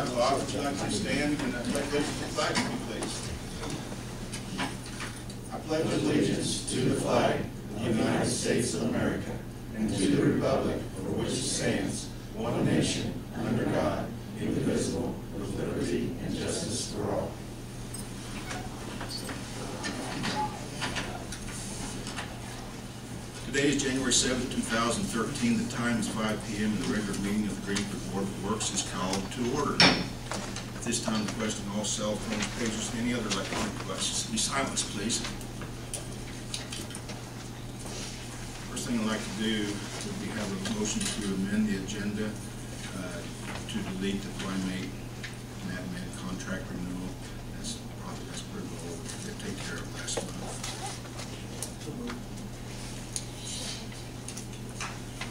5 o'clock, would you like to stand and I pledge allegiance to the flag, please? I pledge allegiance to the flag of the United States of America and to the republic for which it stands, one nation, under God, indivisible, with liberty and justice for all. Today is January 7, 2013. The time is 5 p.m. and the regular meeting of the Greensburg Board of Works is called to order. At this time, requesting all cell phones, pagers, and any other electronic devices be silenced, please. First thing I'd like to do would be have a motion to amend the agenda to delete the primate and admin contract renewal. That's pretty low. They take care of last month.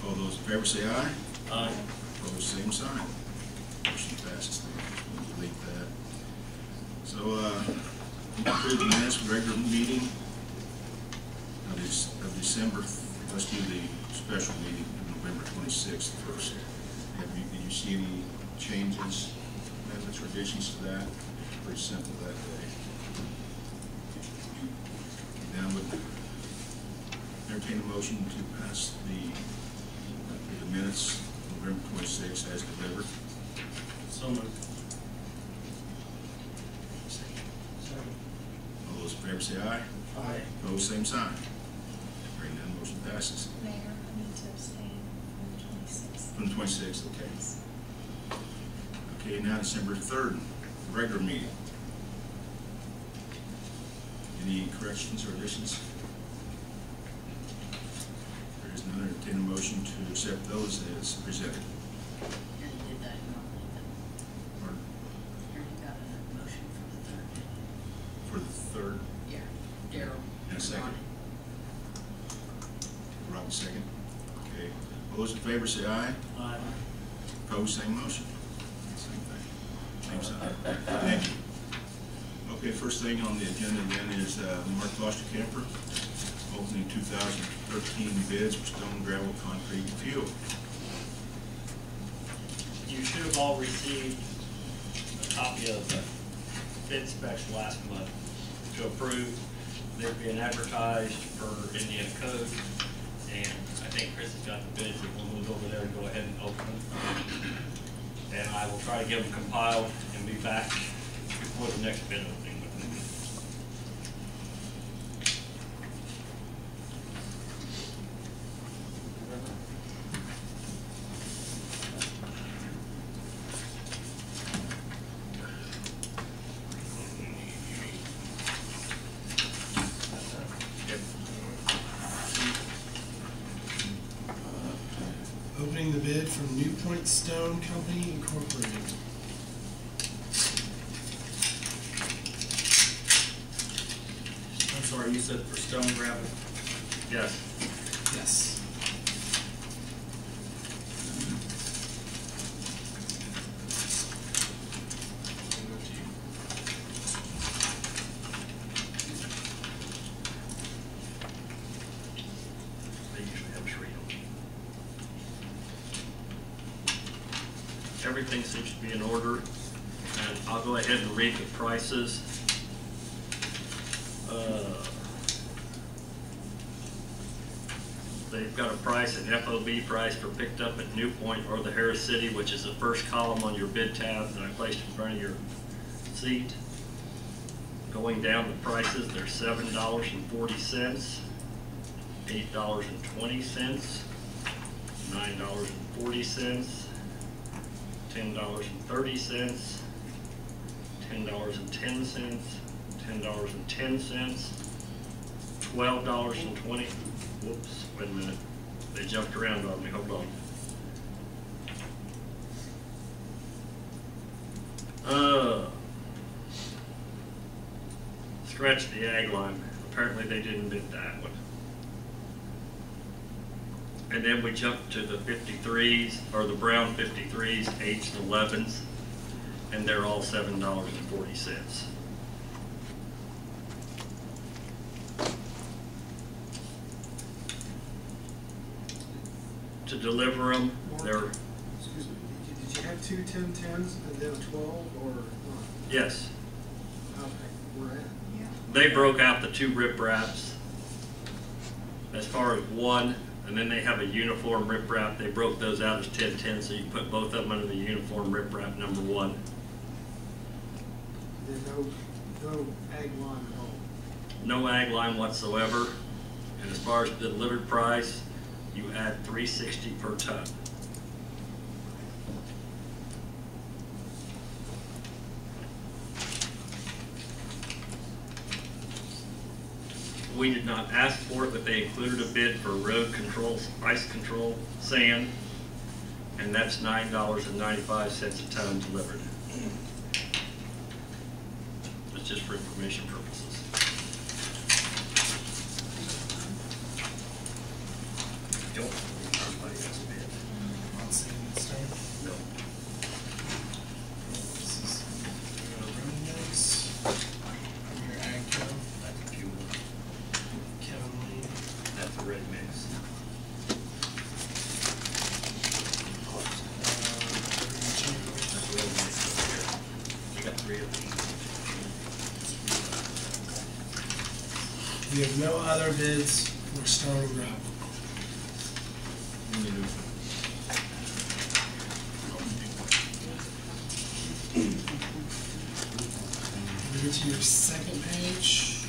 All those in favor say aye. Aye. Opposed, same sign. Motion passes. We'll delete that. So, we approve the minutes for the regular meeting of December. Let's do the special meeting of November 26th first. Did you see any changes, amendments, or additions to that? Pretty simple that day. Then I would entertain a motion to pass the minutes November 26th as delivered. So moved. All those in favor say aye. Aye. Opposed, same sign. Hearing none, motion passes. Mayor, I need to abstain from the 26th. From the 26th, okay. Okay, now December 3rd, regular meeting. Any corrections or additions? There is none. Entertain a motion to accept those as presented. You already did that, you don't need them. Pardon? You already got a motion for the third. For the 3rd, Yeah, Daryl. and a second. Rob, second. Okay. All those in favor say aye. Aye. Opposed, same motion. Same thing. Same sign. Thank you. Okay, first thing on the agenda then is Mark Klosterkemper opening 2013 bids for stone, gravel, concrete, and fuel. You should have all received a copy of the bid specs last month to approve. They're being advertised for Indiana code, and I think Chris has got the bids. We'll move over there and go ahead and open them. And I will try to get them compiled and be back before the next bid opening with them. Opening the bid from New Point Stone Company, Incorporated. I'm sorry, you said for stone gravel? Yes. Yes. They usually have us read them. Everything seems to be in order, and I'll go ahead and read the prices. They've got a price, an FOB price for picked up at New Point or the Harris City, which is the first column on your bid tab that I placed in front of your seat. Going down the prices, they're $7.40, $8.20, $9.40, $10.30, $10.10, $10.10, $12.20. Whoops, wait a minute. They jumped around on me, hold on. Scratch the ag line. Apparently they didn't bid that one. And then we jumped to the 53s, or the brown 53s, 8s and 11s, and they're all $7.40. To deliver them, they're... Excuse me, did you have have two 10-10s and then a 12, or not? Yes, Okay, we're at. Yeah. they broke out the 2 ripraps as far as one, and then they have a uniform riprap. They broke those out as 10-10, so you put both of them under the uniform riprap number 1. Then no ag line at all. No ag line whatsoever. And as far as the delivered price, you add $3.60 per ton. We did not ask for it, but they included a bid for road control, ice control, sand, and that's $9.95 a ton delivered. That's just for information purposes. Don't, everybody has a bid. On sand and stone. No. This is road mix. I'm your ag co. That's fuel. Kevin Lee. That's a red mix. That's a red mix over here. You got 3 of these. We have no other bids for stone and gravel. Move to your second page.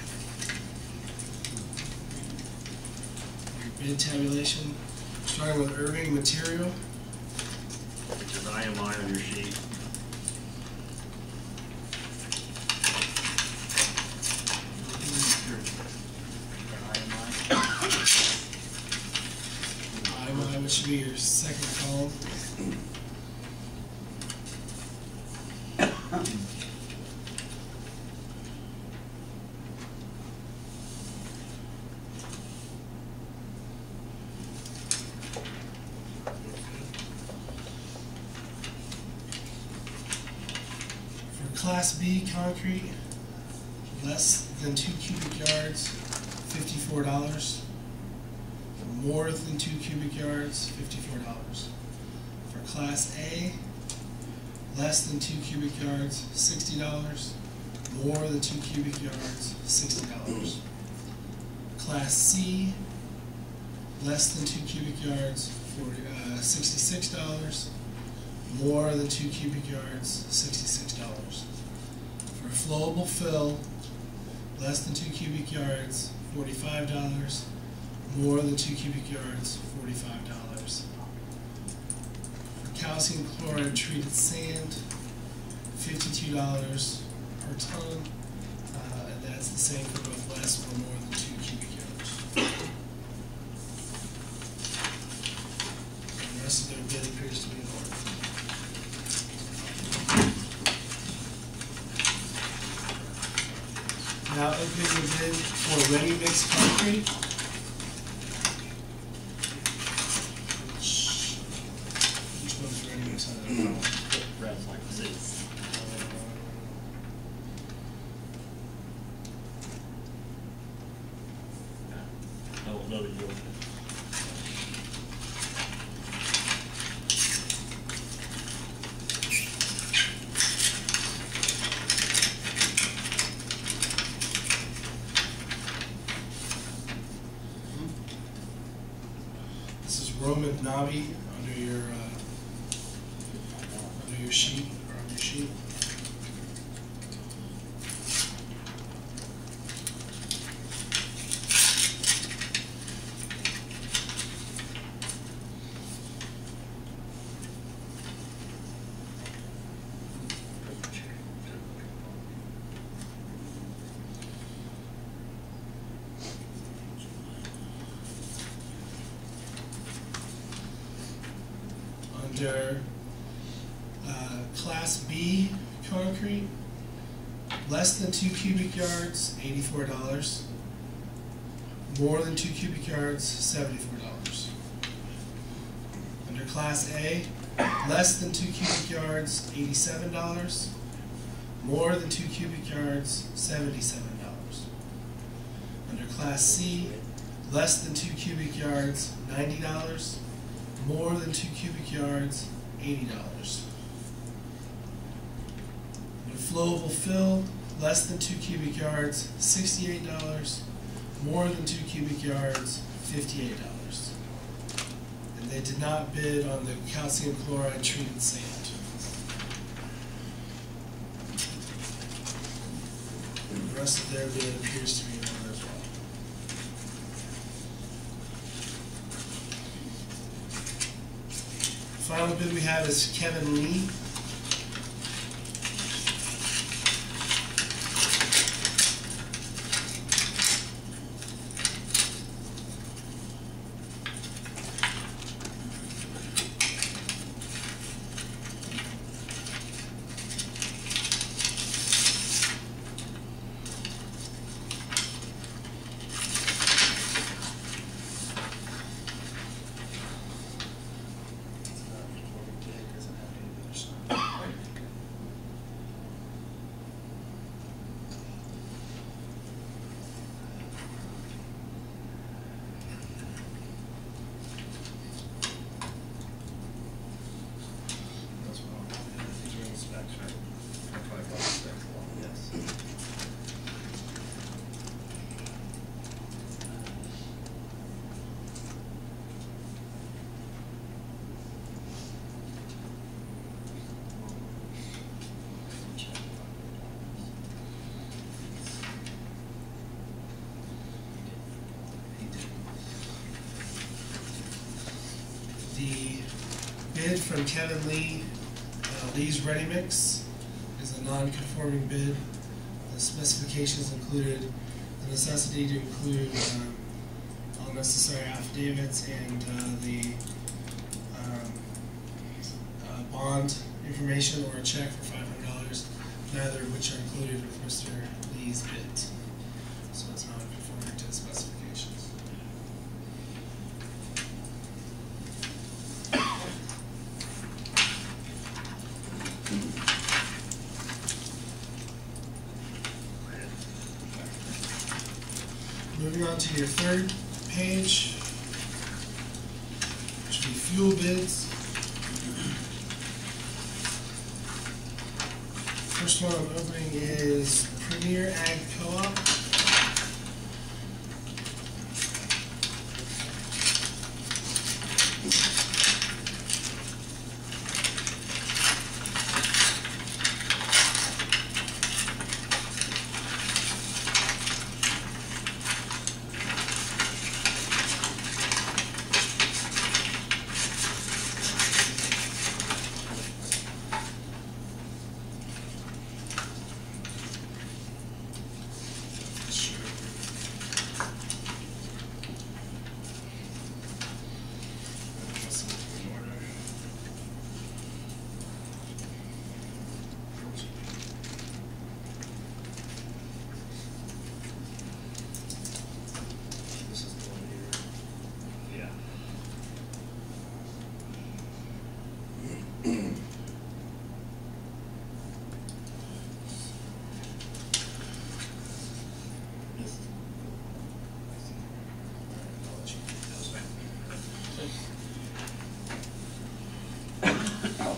Your bid tabulation, starting with Irving Material. Which is IMI on your sheet. IMI, which should be your second column. For Class B concrete, less than 2 cubic yards, $54. More than 2 cubic yards, $54. For Class A, less than 2 cubic yards, $60. More than 2 cubic yards, $60. Class C, less than 2 cubic yards, $66. More than 2 cubic yards, $66. For flowable fill, less than 2 cubic yards, $45. More than 2 cubic yards, $45. For calcium chloride treated sand, $52 per ton, and that's the same for both less or more than 2 cubic yards. And the rest of their bid appears to be in order. Now opening the bid for ready mix concrete. Which one's ready mix? I don't know. Red's like this. I don't know that you'll. This is Roman Navi under your sheet or on your sheet. Under Class B concrete, less than 2 cubic yards, $84. More than 2 cubic yards, $74. Under Class A, less than 2 cubic yards, $87. More than 2 cubic yards, $77. Under Class C, less than 2 cubic yards, $90. More than 2 cubic yards, $80. flowable fill, less than 2 cubic yards, $68. More than 2 cubic yards, $58. And they did not bid on the calcium chloride treated sand. The rest of their bid appears to be in order as well. Final bid we have is Kevin Lee. The bid from Kevin Lee, Lee's Ready Mix, is a non-conforming bid. The specifications included the necessity to include all necessary affidavits and the bond information or a check for $500, neither of which are included with Mr. Lee's bid. So it's not conforming to the specifications. Moving on to your third page, which will be fuel bids. First one I'm opening is Premier Ag Co-op.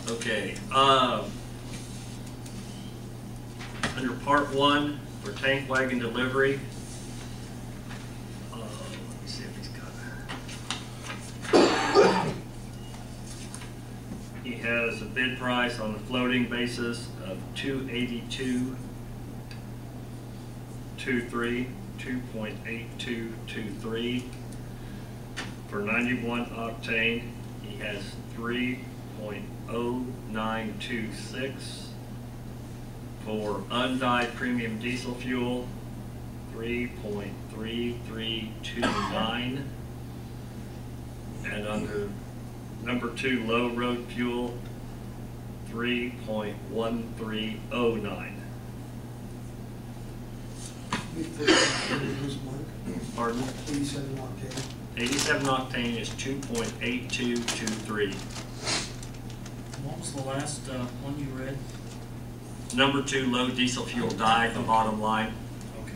Okay, under part one for tank wagon delivery, let me see if he's got it. He has a bid price on the floating basis of $282.23, 2.8223 for 91 octane. He has 3.0926 for undyed premium diesel fuel, 3.3329, and under number 2 low road fuel, 3.1309. Pardon? 87 octane. 87 octane is 2.8223. What was the last one you read? Number 2 low diesel fuel dyed, the bottom line. Okay.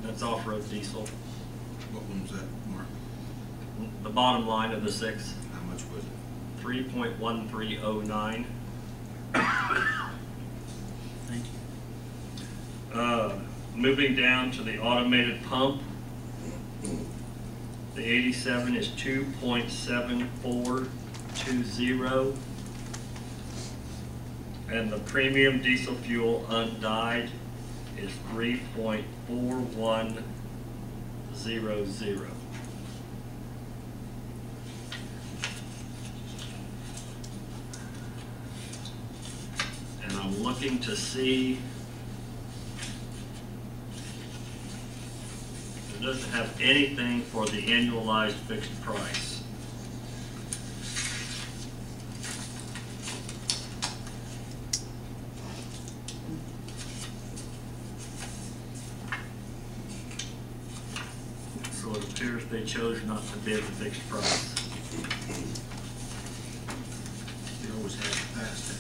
That's off-road diesel. What one was that, Mark? The bottom line of the 6. How much was it? 3.1309. Moving down to the automated pump, the 87 is 2.7420, and the premium diesel fuel undyed is 3.4100. And I'm looking to see, it doesn't have anything for the annualized fixed price. So it appears they chose not to bid the fixed price. They always have in the past.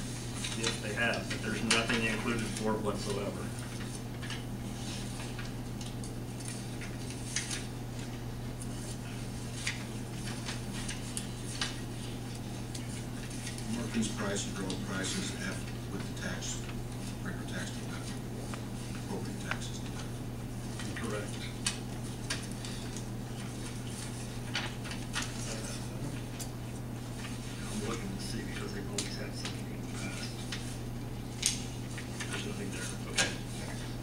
Yes, they have, but there's nothing included for it whatsoever. These prices are all prices after, with the tax, regular tax deduction, appropriate taxes deducted. Correct. I'm looking to see because they've always had something in the past. There's nothing there, okay.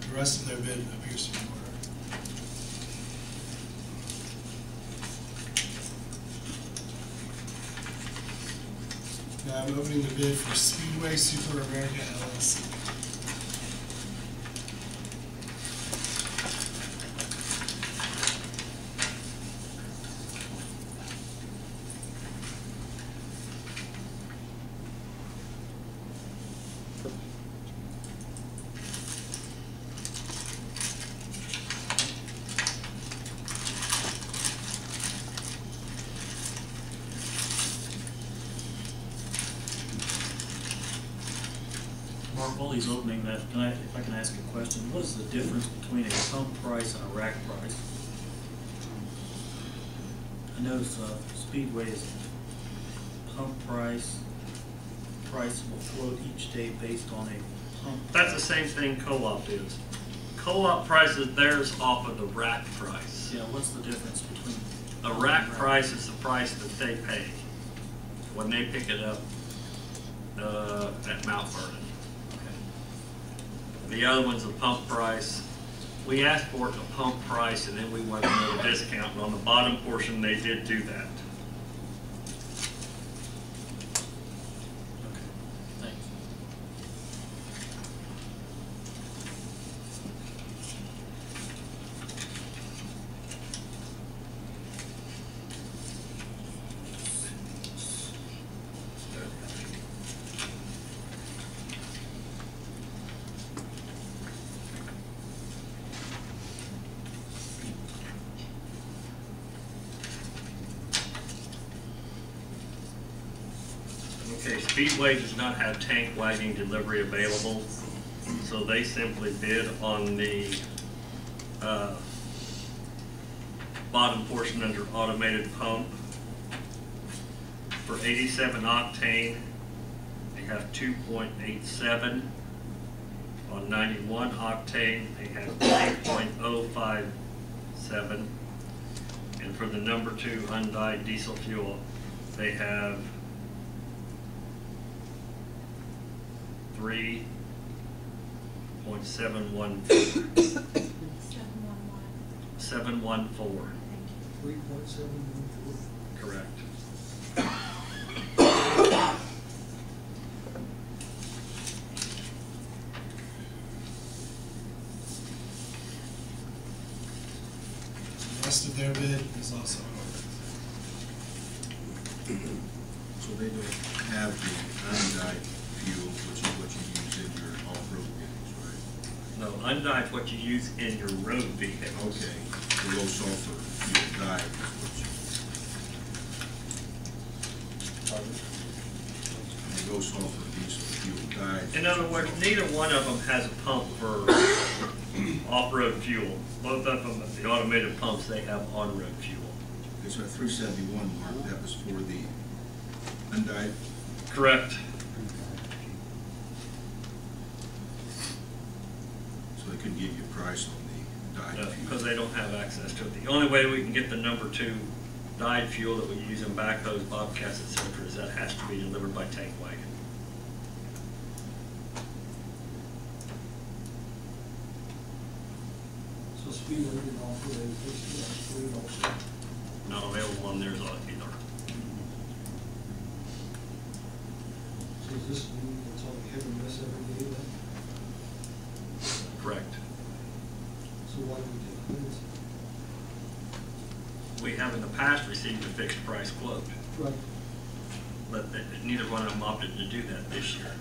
The rest of their bid appears to be in order. Now I'm opening the bid for Speedway Super America LLC. Mark, while he's opening that, if I can ask a question, what is the difference between a pump price and a rack price? I notice Speedway's pump price will float each day based on a pump. That's the same thing Co-op is. Co-op prices theirs off of the rack price. Yeah, what's the difference between? A rack price is the price that they pay when they pick it up at Mount Vernon. The other one's the pump price. We asked for it a pump price and then we wanted a little discount, and on the bottom portion they did do that. Okay, thanks. Okay, Speedway does not have tank wagon delivery available, so they simply bid on the bottom portion under automated pump. For 87 octane, they have 2.87. On 91 octane, they have 3.057. And for the number 2 undyed diesel fuel, they have 3.714. 714. 3.714. Correct. The rest of their bid is also in order. So they don't have the undyed fuel, which is what you use in your off-road vehicles, right? No, undyed is what you use in your road vehicles. Okay, the low sulfur fuel dyed is what you, the low sulfur diesel fuel dyed. In other words, neither one of them has a pump for off-road fuel. Both of them, the automated pumps, they have on-road fuel. Okay, so at 371, Mark, that was for the undyed. Correct. So they couldn't give you a price on the dyed fuel. because they don't have access to it. The only way we can get the number 2 dyed fuel that we use in backhoes, bobcats, etc., is that has to be delivered by tank wagon. So Speedway didn't offer a fixed fleet also. Not available on theirs either. So does this mean it's only hit or miss every day then? Correct. So why do we take bids? We have in the past received a fixed price quote, Right. but neither one of them opted to do that this year.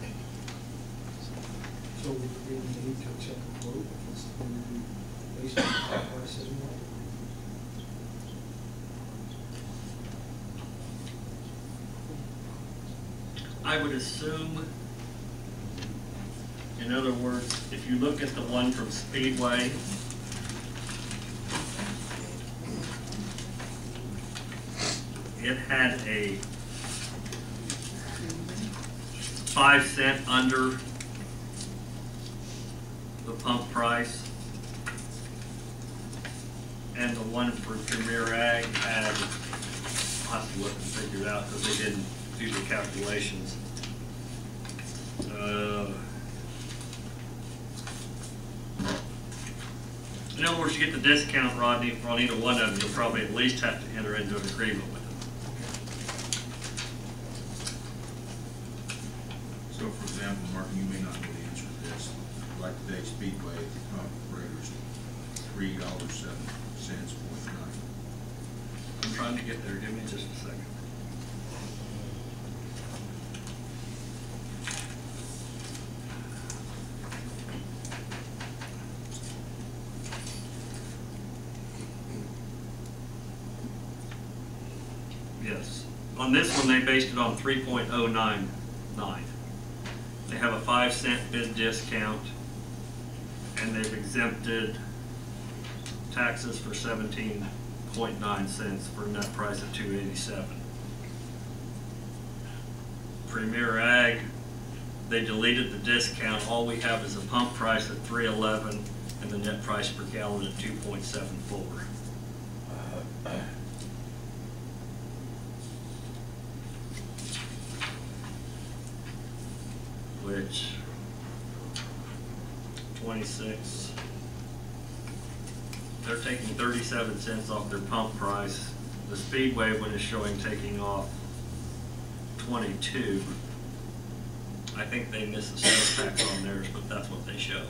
So we really need to check a quote if it's going to be based on the price anymore? I would assume, in other words, if you look at the one from Speedway, it had a 5 cent under the pump price. And the one for Premier Ag had, I'll have to look and figure it out because they didn't do the calculations. In other words, you get the discount, Rodney, for on either one of them, you'll probably at least have to enter into an agreement with them. So for example, Mark, you may not know the answer to this. Like today, Speedway, the pump operator's $3.07.9. I'm trying to get there. Give me just a second. Yes. On this one, they based it on 3.099. They have a 5 cent bid discount, and they've exempted taxes for 17.9 cents for a net price of $2.87. Premier Ag, they deleted the discount. All we have is a pump price at $3.11 and the net price per gallon at 2.74. Which 26. They're taking 37 cents off their pump price. The Speedway one is showing taking off 22. I think they missed the sales tax on theirs, but that's what they show.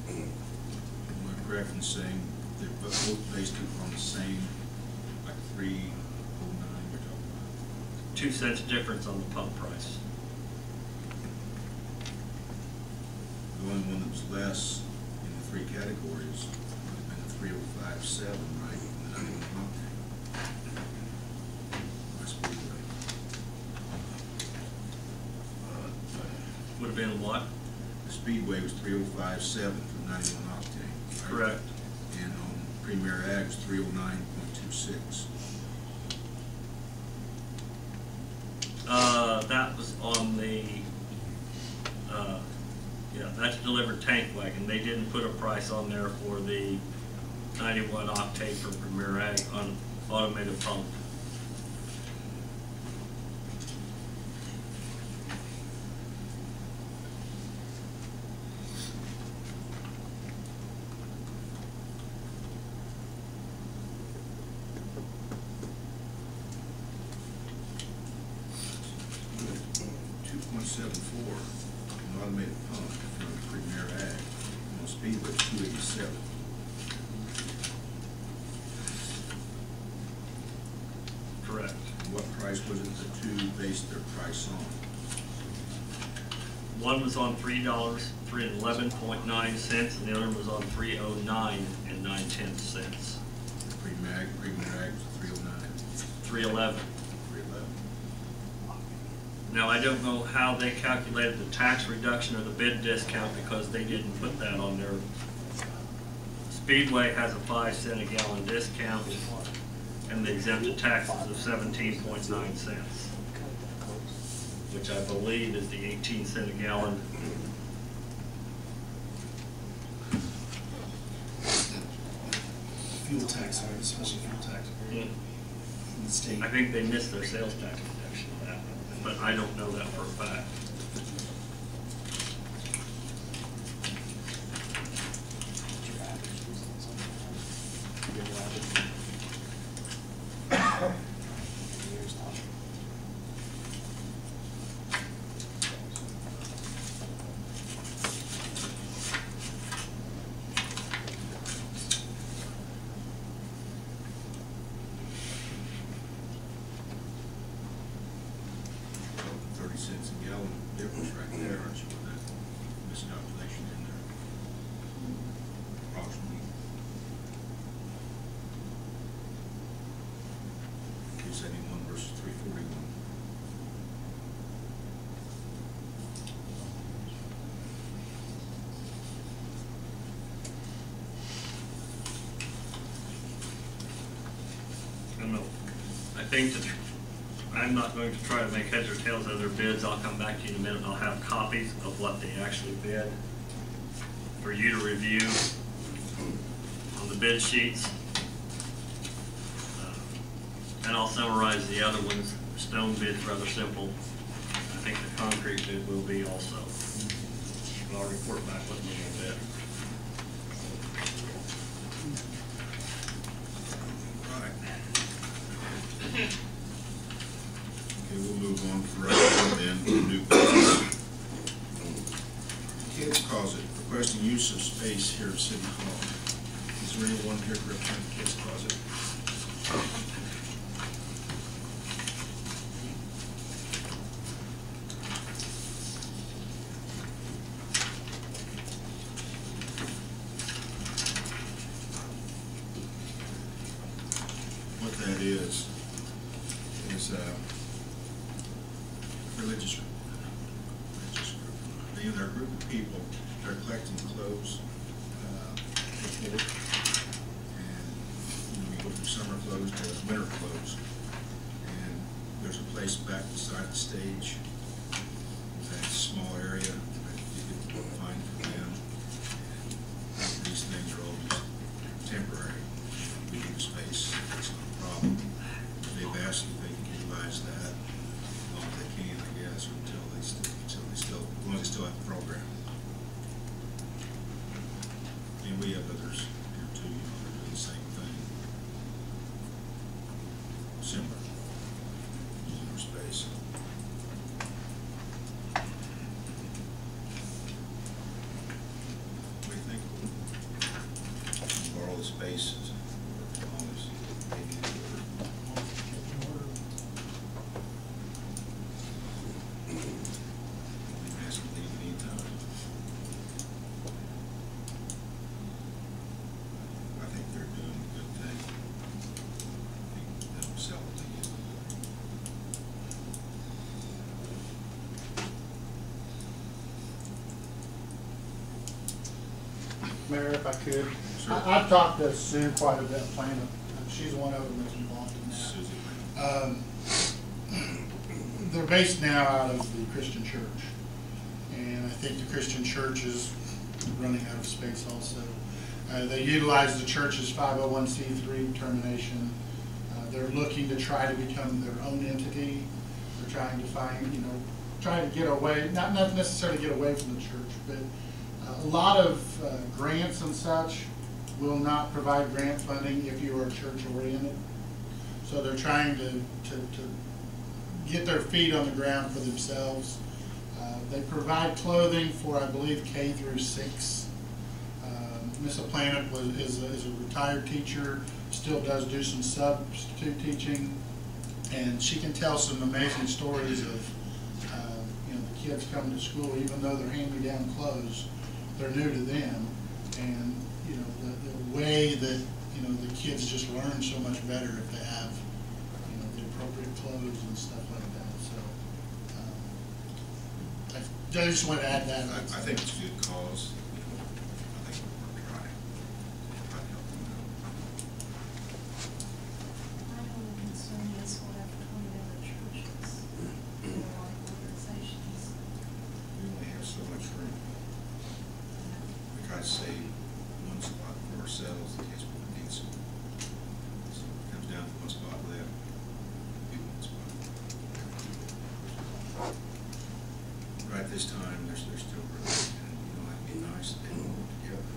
Am I correct in saying they're both based on the same, like 3.09 we're talking about? 2 cents difference on the pump price. The only one that was less in the 3 categories would have been the 3.057, right? And the 91 octane. My Speedway. Would have been what? The Speedway was 3.057 for 91 octane. Right? Correct. And on Premier Ag was 309.26. That was on the, yeah, that's delivered tank wagon. They didn't put a price on there for the 91 octane for Premier Ag on automated pump. .74 an automated pump from Premier Ag. On Speedway, 287. Correct. And what price was it the two based their price on? One was on $3.11.9 cents, and the other was on $3.09 and 9/10 cents. Premier Ag was 309. $3.11. 311. Now, I don't know how they calculated the tax reduction or the bid discount because they didn't put that on there. Speedway has a 5 cent a gallon discount, and the exempted taxes of 17.9 cents, which I believe is the 18 cent a gallon fuel tax, or the special fuel tax Mm. from the state. I think they missed their sales tax deduction on that one, but I don't know that for a fact. $0.30 a gallon difference right there, aren't you, with that miscalculation in there? Approximately. 271 versus 341. I don't know. I think that I'm not going to try to make heads or tails of their bids. I'll come back to you in a minute and I'll have copies of what they actually bid for you to review on the bid sheets. And I'll summarize the other ones. Stone bid's rather simple. I think the concrete bid will be also. And I'll report back with me a bit. Right. Okay, we'll move on for right now then to new business. Kids Closet, requesting use of space here at City Hall. Is there anyone here to represent the Kids Closet? What that is religious group. They're a group of people that are collecting clothes before, and we go from summer clothes to winter clothes. And there's a place back beside the stage, that small area that you can find for them. And these things are all just temporary. We need a space, it's not a problem. They've asked if they can utilize that as long as they can, I guess, or until they still, as long as they still have the program. And we have others here too, they're doing the same thing. Similar, using our space. What do you think? Borrow the spaces. Mayor, if I could, Sure. I've talked to Sue quite a bit, planning, she's one of them that's involved in that. They're based now out of the Christian church, and I think the Christian church is running out of space also. They utilize the church's 501c3 determination. They're looking to try to become their own entity. They're trying to find, trying to get away, not necessarily get away from the church, but a lot of grants and such will not provide grant funding if you are church oriented. So they're trying to get their feet on the ground for themselves. They provide clothing for, I believe, K through 6. Miss Planet is a retired teacher, still does do some substitute teaching, and she can tell some amazing stories of the kids coming to school, even though they're hand-me-down clothes, they're new to them, and the way that the kids just learn so much better if they have the appropriate clothes and stuff like that. So I just want to add that. I think it's a good cause. I think we're going to try to help them out. My only concern is what after 20 other churches, or like organizations. We only have so much room. We try to save one spot for ourselves in case we need some this time, they're still really, and, you know, it'd be nice if they all work together.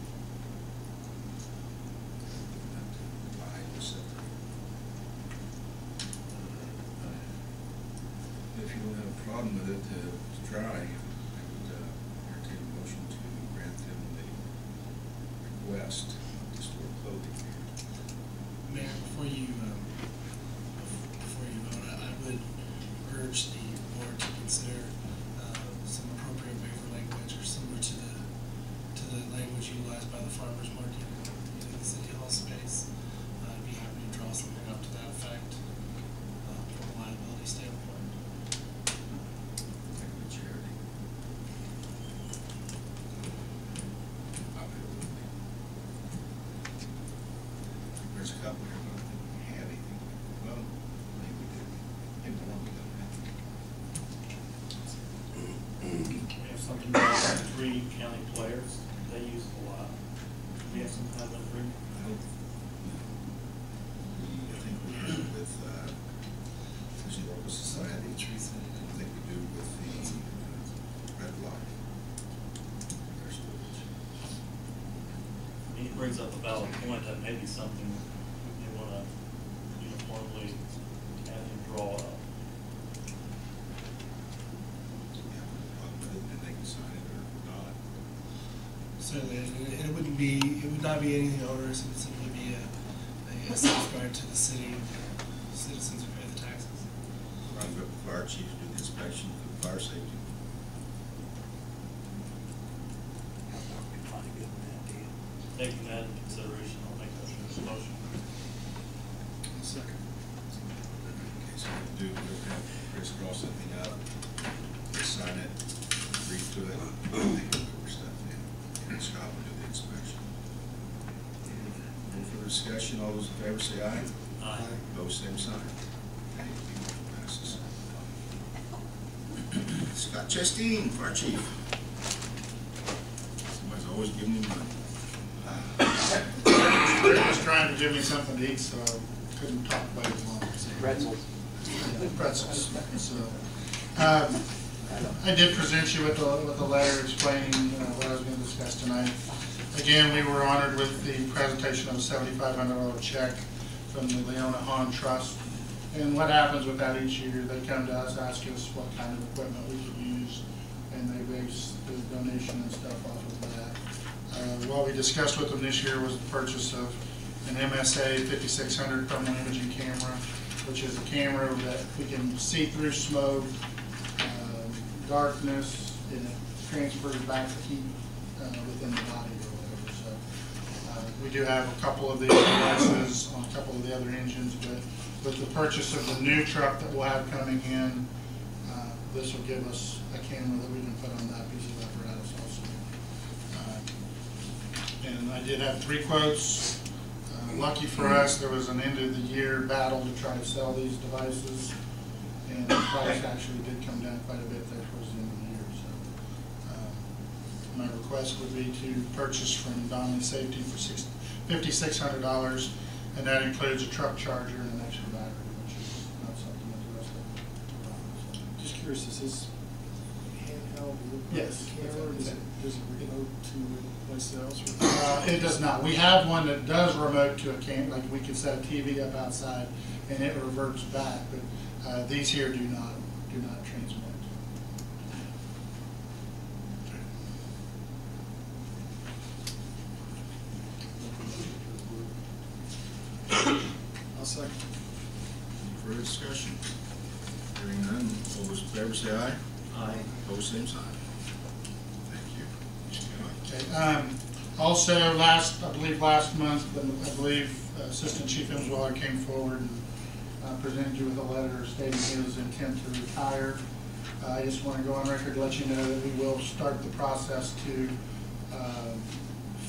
Not to divide and separate. If you don't have a problem with it, to try, I would entertain a motion to grant them the request to store clothing here. Mayor, before you vote, I would urge the board to consider some appropriate waiver language or similar to the language utilized by the farmers market in the city hall space. I'd be happy to draw something up to that effect from a liability standpoint. Like the charity. There's a couple here, but I don't think we have anything. Well, maybe we did. Maybe one we don't have. We have something about 3 county players, they use it a lot. We have some kind of agreement. I don't, I think we have it with, Historical Society. I think we do with the Red Block. Their schools. He brings up a valid point that maybe something you want to uniformly have him draw up. Yeah, but then they can sign it or not. So it would not be anything onerous. It would simply be a safeguard to the city, citizens who pay the taxes. Run the fire chief to do the inspection for the fire safety. Taking that into consideration, I'll make that motion. Second. Okay, so we'll have Chris draw something up, we'll sign it, read to it, and they can put stuff in, and Scott will do the inspection. No further discussion, all those in favor say aye. Aye. Those same sign. Thank you, passes. Scott Chasteen, fire chief. Somebody's always giving him money. Rick was trying to give me something to eat, so I couldn't talk about it long. Pretzels. Pretzels. So, I did present you with a letter explaining what I was going to discuss tonight. Again, we were honored with the presentation of a $7,500 check from the Leona Hahn Trust. And what happens with that each year, they come to us, ask us what kind of equipment we could use, and they base the donation and stuff off of that. What we discussed with them this year was the purchase of an MSA 5600 thermal imaging camera, which is a camera that we can see through smoke, darkness, and it transfers back the heat within the body or whatever. So we do have a couple of these devices on a couple of the other engines, but with the purchase of the new truck that we'll have coming in, this will give us a camera that we can put on that piece of apparatus also. And I did have 3 quotes. Lucky for us, there was an end of the year battle to try to sell these devices, and the price actually did come down quite a bit there towards the end of the year. So my request would be to purchase from Donnelly Safety for $5,600, and that includes a truck charger and an extra battery, which is not something that the rest of them. Just curious, is this handheld? Yes. Camera, does it remote to a place else? It does not. We have one that does remote to a camera, like we could set a TV up outside and it reverts back, but these here do not transmit. I'll second. Any further discussion? Hearing none, all those in favor say aye. Aye. Opposed, same sign. Thank you. Okay. Also, I believe last month, I believe Assistant Chief Imsweller came forward and presented you with a letter stating his intent to retire. I just want to go on record to let you know that we will start the process to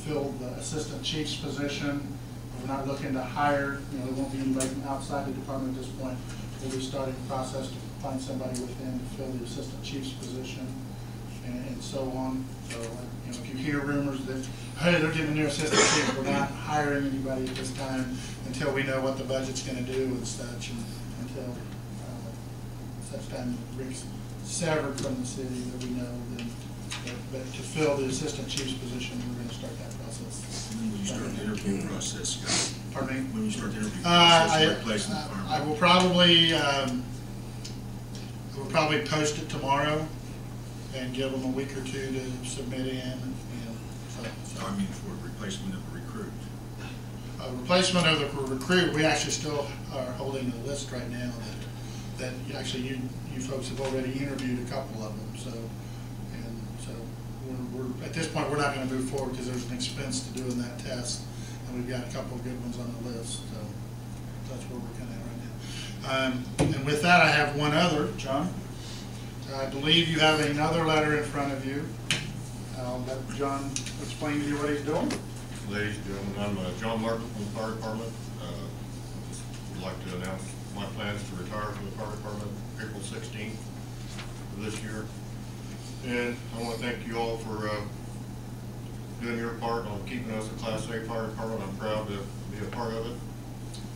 fill the Assistant Chief's position. We're not looking to hire, there won't be anybody from outside the department at this point. We'll be starting the process to find somebody within to fill the Assistant Chief's position and so on. So, if you hear rumors that, hey, they're getting a new Assistant Chief, we're not hiring anybody at this time until we know what the budget's going to do and such, and until such time Rick's severed from the city that we know, then, but to fill the assistant chief's position, we're gonna start that process. When will you start the interview process, Scott? Pardon me? When will you start the interview process to replace the I fireman? will probably post it tomorrow and give them a week or two to submit in, and, so. I mean, for replacement of the recruit. Replacement of the recruit, we actually still are holding a list right now that actually you folks have already interviewed a couple of them, so, and so we're at this point, we're not gonna move forward because there's an expense to doing that test, and we've got a couple of good ones on the list, so that's where we're kinda at right now. And with that, I have one other, John. I believe you have another letter in front of you. I'll let John explain to you what he's doing. Ladies and gentlemen, I'm John Martin from the Fire Department. Just would like to announce my plans to retire from the Fire Department April 16th of this year. And I want to thank you all for doing your part on keeping us a Class A Fire Department. I'm proud to be a part of it.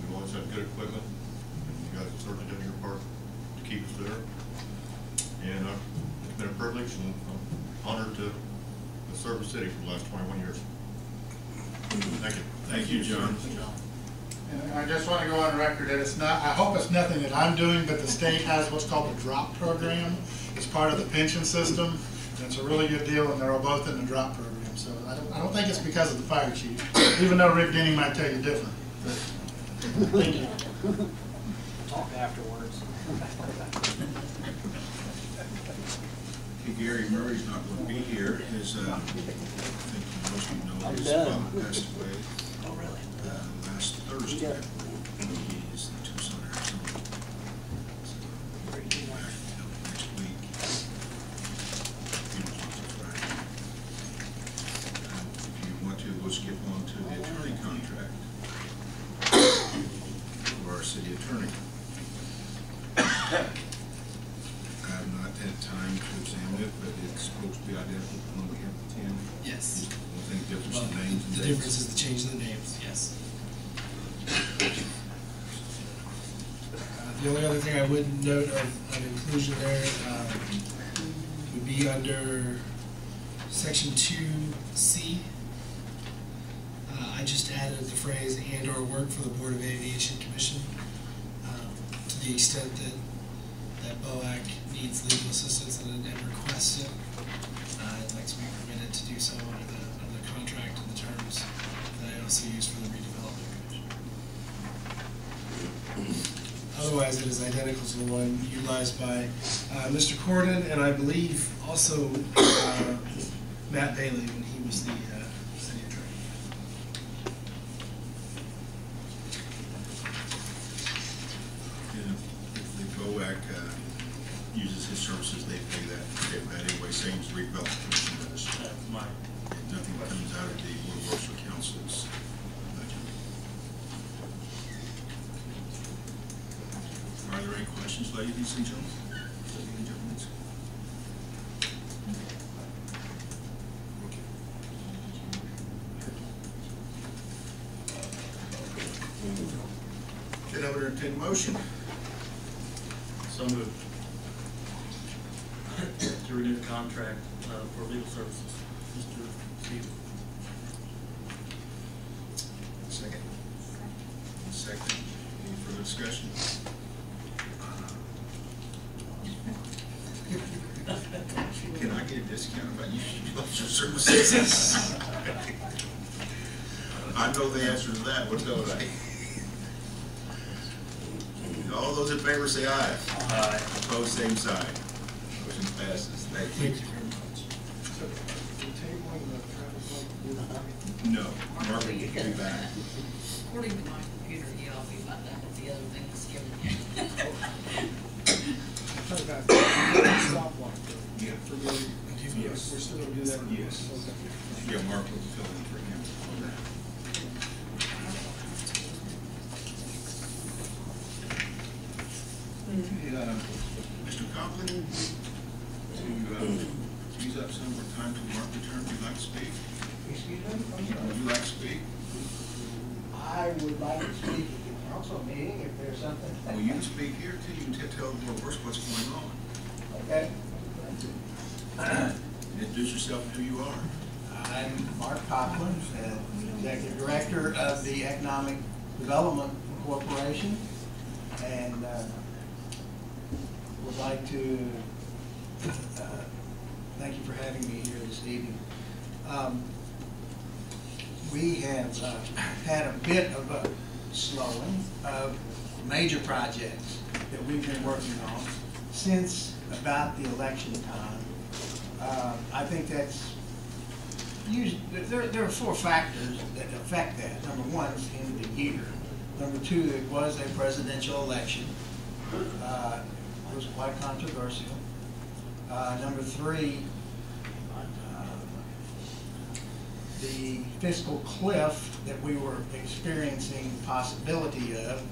We've always had good equipment, and you guys have certainly done your part to keep us there. And it's been a privilege, and I'm honored to serve the city for the last 21 years. Thank you. Thank you, John. And I just want to go on record that it's not, I hope it's nothing that I'm doing, but the state has what's called the DROP program. It's part of the pension system, and it's a really good deal, and they're all both in the DROP program. So I don't think it's because of the fire chief, even though Rick Denny might tell you different. But, thank you. Talk afterwards. Gary Murray's not going to be here. His, I think most of you know, his father passed away last Thursday. He's in Tucson, Arizona. So, he'll be back next week. Friday. If you want to, we'll skip on to the attorney contract for our city attorney. I have not had time to examine it, but it's supposed to be identical to the one we have at 10. Yes. Just one thing difference Well, in names and the dates. difference is the change in the names, yes. The only other thing I would note of inclusion there would be under section 2C. I just added the phrase "and/or work for the Board of Aviation Commission" to the extent that BOAC needs legal assistance and requests it. I'd like to be permitted to do so under the contract and the terms that I also use for the redevelopment commission. Otherwise, it is identical to the one utilized by Mr. Corden, and I believe also Matt Bailey when he was the city attorney. If the BOAC uses his services, they pay that anyway, same as the redevelopment commission does. That's my, And nothing comes out of the Board of Works or Council's budget. Are there any questions, ladies and gentlemen? Ladies and gentlemen? Then I would entertain a motion. so moved. To renew the contract for legal services. Mr. Steve. Second. Second. Any further discussion? Can I get a discount if I use your services? I know the answer to that, what don't I? All those in favor say aye. Aye. Opposed, same sign. Motion passes. Thank you. Thank you very much. So, the tabling the traffic light. No, Mark will be back. According to my computer, yeah, I'll be about done with the other thing that's given you. Talk about stop light. Yeah. For the, Yes. we're still gonna do that? Yes. Okay. Yeah, Mark will fill in for him on that. Mr. Copeland, to use up some more time to Mark return, would you like to speak? Excuse me? I'm sorry. Would you like to speak? I would like to speak at the council meeting if there's something. Well, you can speak here too, you can tell the board works what's going on. Okay, introduce yourself and who you are. I'm Mark Copeland, Executive Director of the Economic Development Corporation, and would like to thank you for having me here this evening. We have had a bit of a slowing of major projects that we've been working on since about the election time. I think that's usually, there are four factors that affect that. Number one is the end of the year. Number two, it was a presidential election. It was quite controversial. Number three, the fiscal cliff that we were experiencing the possibility of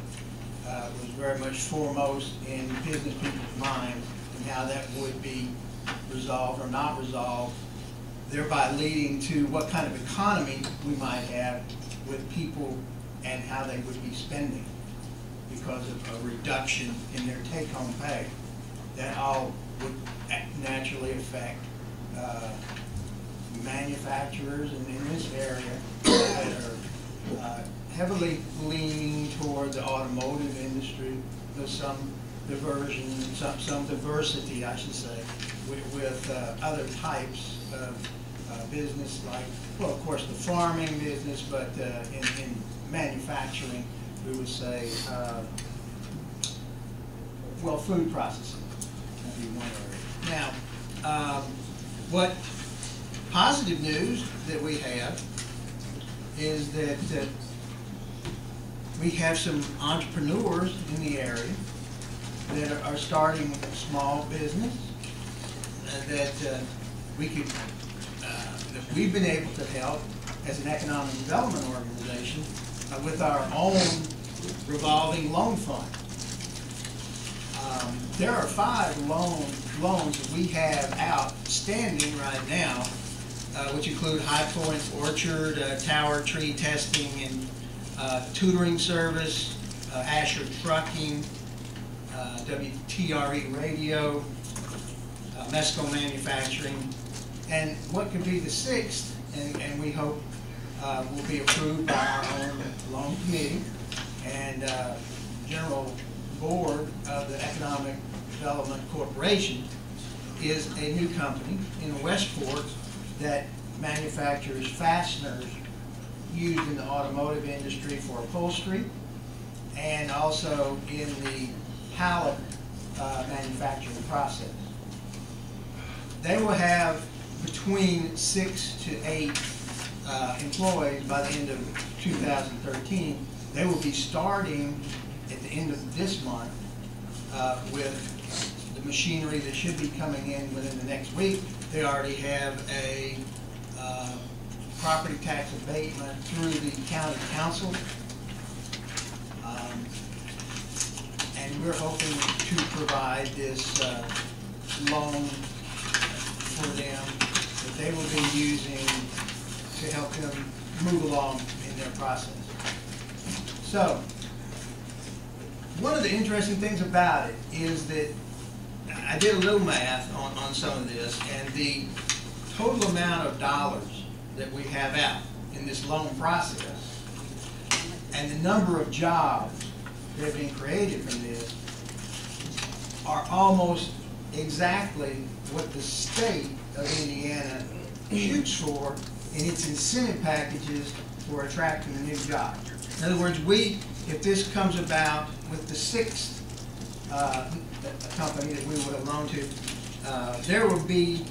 was very much foremost in business people's minds and how that would be resolved or not resolved, thereby leading to what kind of economy we might have with people and how they would be spending because of a reduction in their take-home pay. That all would naturally affect manufacturers in this area that are heavily leaning toward the automotive industry. There's some diversion, some diversity, I should say, with other types of business, like, well, of course, the farming business, but in manufacturing, we would say, well, food processing would be one area. Now, what positive news that we have is that we have some entrepreneurs in the area that are starting a small business that we could, that we've been able to help as an economic development organization with our own revolving loan fund. There are 5 loans that we have outstanding right now, which include High Point Orchard, tower tree testing, and tutoring service, Asher Trucking, WTRE Radio, Mesco Manufacturing, and what could be the 6th, and we hope will be approved by our own loan committee and general board of the Economic Development Corporation, is a new company in Westport that manufactures fasteners used in the automotive industry for upholstery and also in the pallet manufacturing process. They will have between 6 to 8 employees by the end of 2013. They will be starting at the end of this month with the machinery that should be coming in within the next week. They already have a property tax abatement through the county council. And we're hoping to provide this loan for them that they will be using to help them move along in their process. So, one of the interesting things about it is that I did a little math on some of this, and the total amount of dollars that we have out in this loan process and the number of jobs that have been created from this are almost exactly what the state of Indiana shoots for in its incentive packages for attracting new jobs. In other words, if this comes about with the 6th company that we would have loaned to, there will be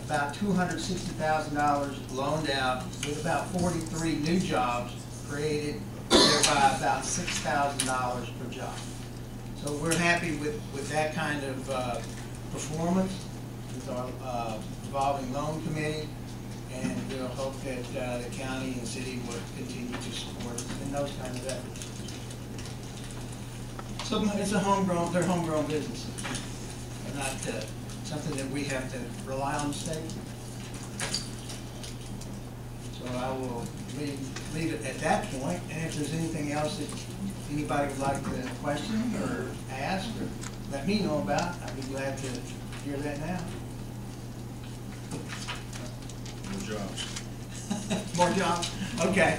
about $260,000 loaned out with about 43 new jobs created, thereby about $6,000 per job. So we're happy with that kind of performance with our revolving loan committee, and we'll hope that the county and city will continue to support us in those kinds of efforts. So it's a homegrown, they're homegrown businesses. They're not something that we have to rely on the state. So I will leave it at that point, and if there's anything else that anybody would like to question or ask or let me know about, I'd be glad to hear that now. jobs. More jobs? Okay.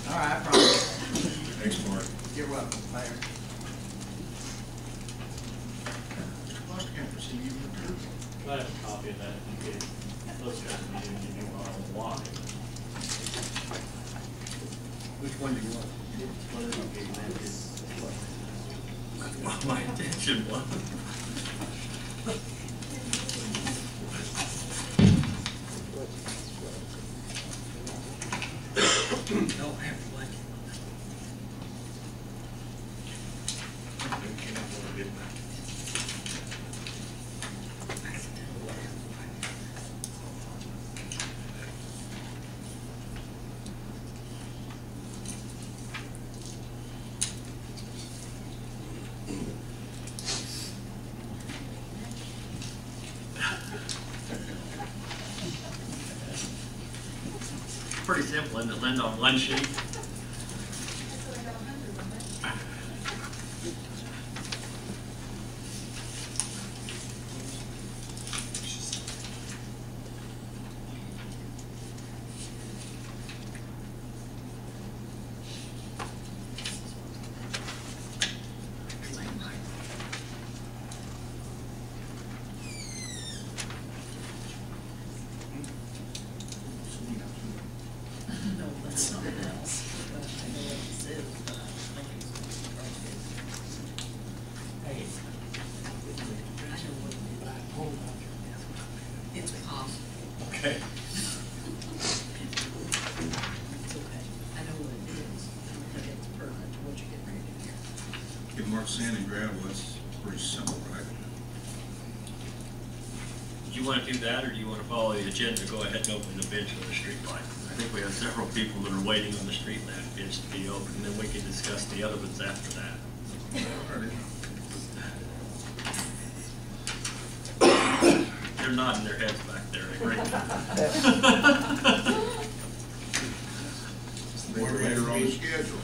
All right, promise. Thanks, Mark. You're welcome, Mayor. Klosterkemper, see you returned. I have a copy of that. You could, those guys need to give you why. Which one do you want? My intention was. No, I have to like Pretty simple, isn't it, Linda, on one sheet? That's what I got 100 on that. No, that's something else. But I know what this is, but I think it's Hey, I know what it is. It's possible. Okay. It's okay. I know what it is. I don't think it's pertinent to what you get ready to hear. Get Mark sand and gravel, that's pretty simple, right? Do you want to do that, or do you want to follow the agenda, go ahead and open the bids for the street light? I think we have several people that are waiting on the street lamp bids to be open, and then we can discuss the other ones after that. They're nodding their heads back there, agree? They're later on the schedule.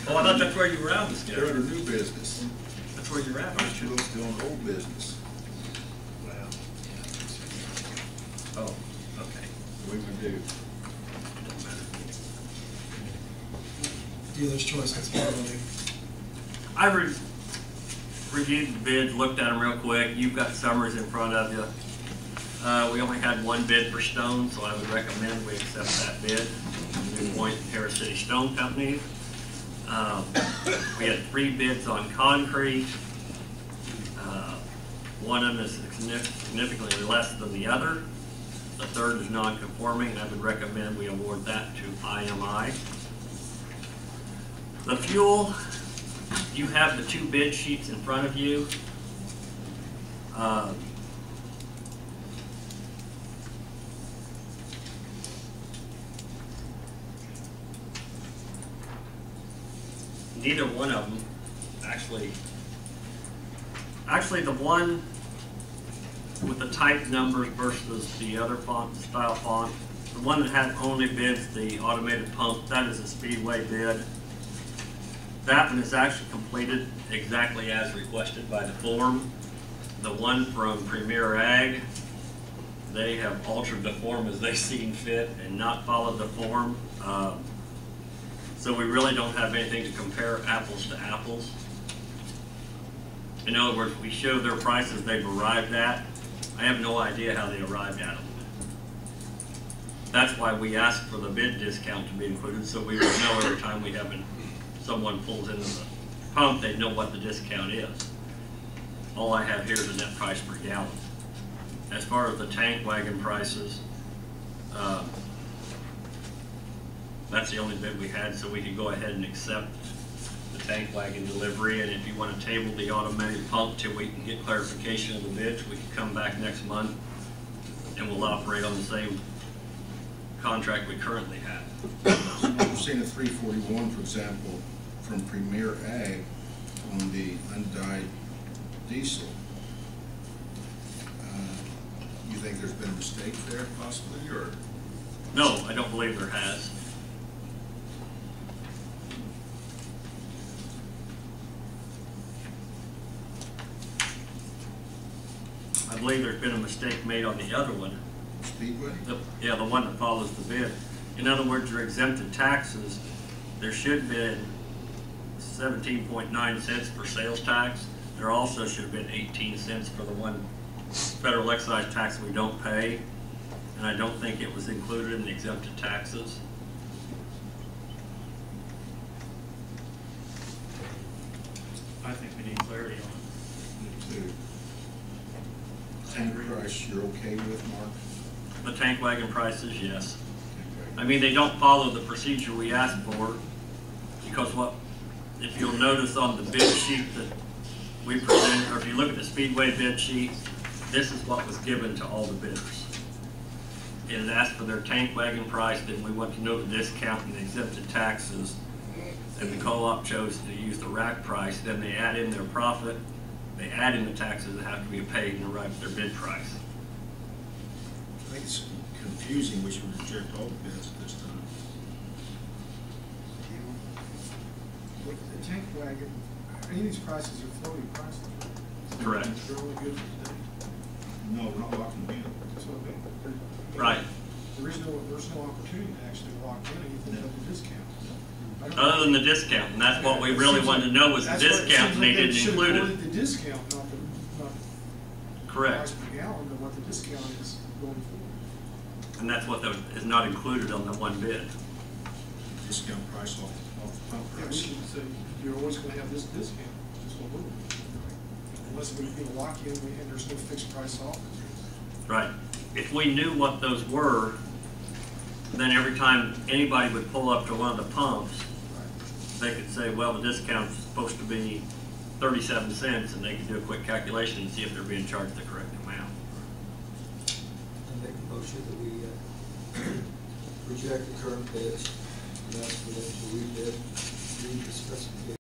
Oh, I thought that's where you were at, Mr. They're under new business. That's where you're at, aren't you? We're still in old business. Oh, okay. What we gonna do? Doesn't matter. Dealer's choice, that's probably. I reviewed the bids, looked at them real quick. You've got summaries in front of you. We only had one bid for stone, so I would recommend we accept that bid. New Point Harris City Stone Company. We had 3 bids on concrete. One of them is significantly less than the other. The third is non-conforming, and I would recommend we award that to IMI. The fuel, you have the 2 bid sheets in front of you. Neither one of them, actually the one with the type numbers versus the other font, style font, the one that had only bids the automated pump, that is a Speedway bid. That one is actually completed exactly as requested by the form. The one from Premier Ag, they have altered the form as they seen fit and not followed the form. So we really don't have anything to compare apples to apples. In other words, we show their prices they've arrived at. I have no idea how they arrived at them. That's why we asked for the bid discount to be included, so we would know every time we have someone pulls into the pump, they'd know what the discount is. All I have here is the net price per gallon. As far as the tank wagon prices, that's the only bid we had, so we could go ahead and accept the tank wagon delivery. And if you want to table the automated pump till we can get clarification of the bids, we can come back next month and we'll operate on the same contract we currently have. I've seen a 341, for example, from Premier Ag on the undyed diesel. You think there's been a mistake there possibly, or? No, I don't believe there has. I believe there's been a mistake made on the other one, Speedway? Yeah, the one that follows the bid. In other words, your exempted taxes, there should have been 17.9 cents for sales tax. There also should have been 18 cents for the one federal excise tax we don't pay. And I don't think it was included in the exempted taxes. I think we need clarity on it. Me too. Tank price, you're okay with, Mark? The tank wagon prices, yes. I mean, they don't follow the procedure we asked for, because if you'll notice on the bid sheet that we present, or if you look at the Speedway bid sheet, this is what was given to all the bidders. It asked for their tank wagon price, then we want to know the discount and the exempted taxes, and the co-op chose to use the rack price. Then they add in their profit, they add in the taxes that have to be paid and arrive at their bid price. I think it's confusing, we should reject all the bids at this time. The tank wagon, any of these prices are floating prices, right? Correct. They're only good for today. No, we're not locking them in. That's what I mean. Right. There's no opportunity to actually lock in anything but the discount. Other than the discount, and that's what we really wanted to know was the discount, and they didn't include it. The discount, not the Correct. price per gallon, but what the discount is going forward. And that's what is not included on the one bid. Discount price off the pump Yeah, we price. should say, you're always gonna have this discount, that's what we're doing. Unless we're gonna lock in and there's no fixed price off. Right. If we knew what those were, then every time anybody would pull up to one of the pumps, they could say, well, the discount's supposed to be 37 cents, and they could do a quick calculation and see if they're being charged the correct amount. I make a motion that we reject the current bids and ask for them to read the specifications.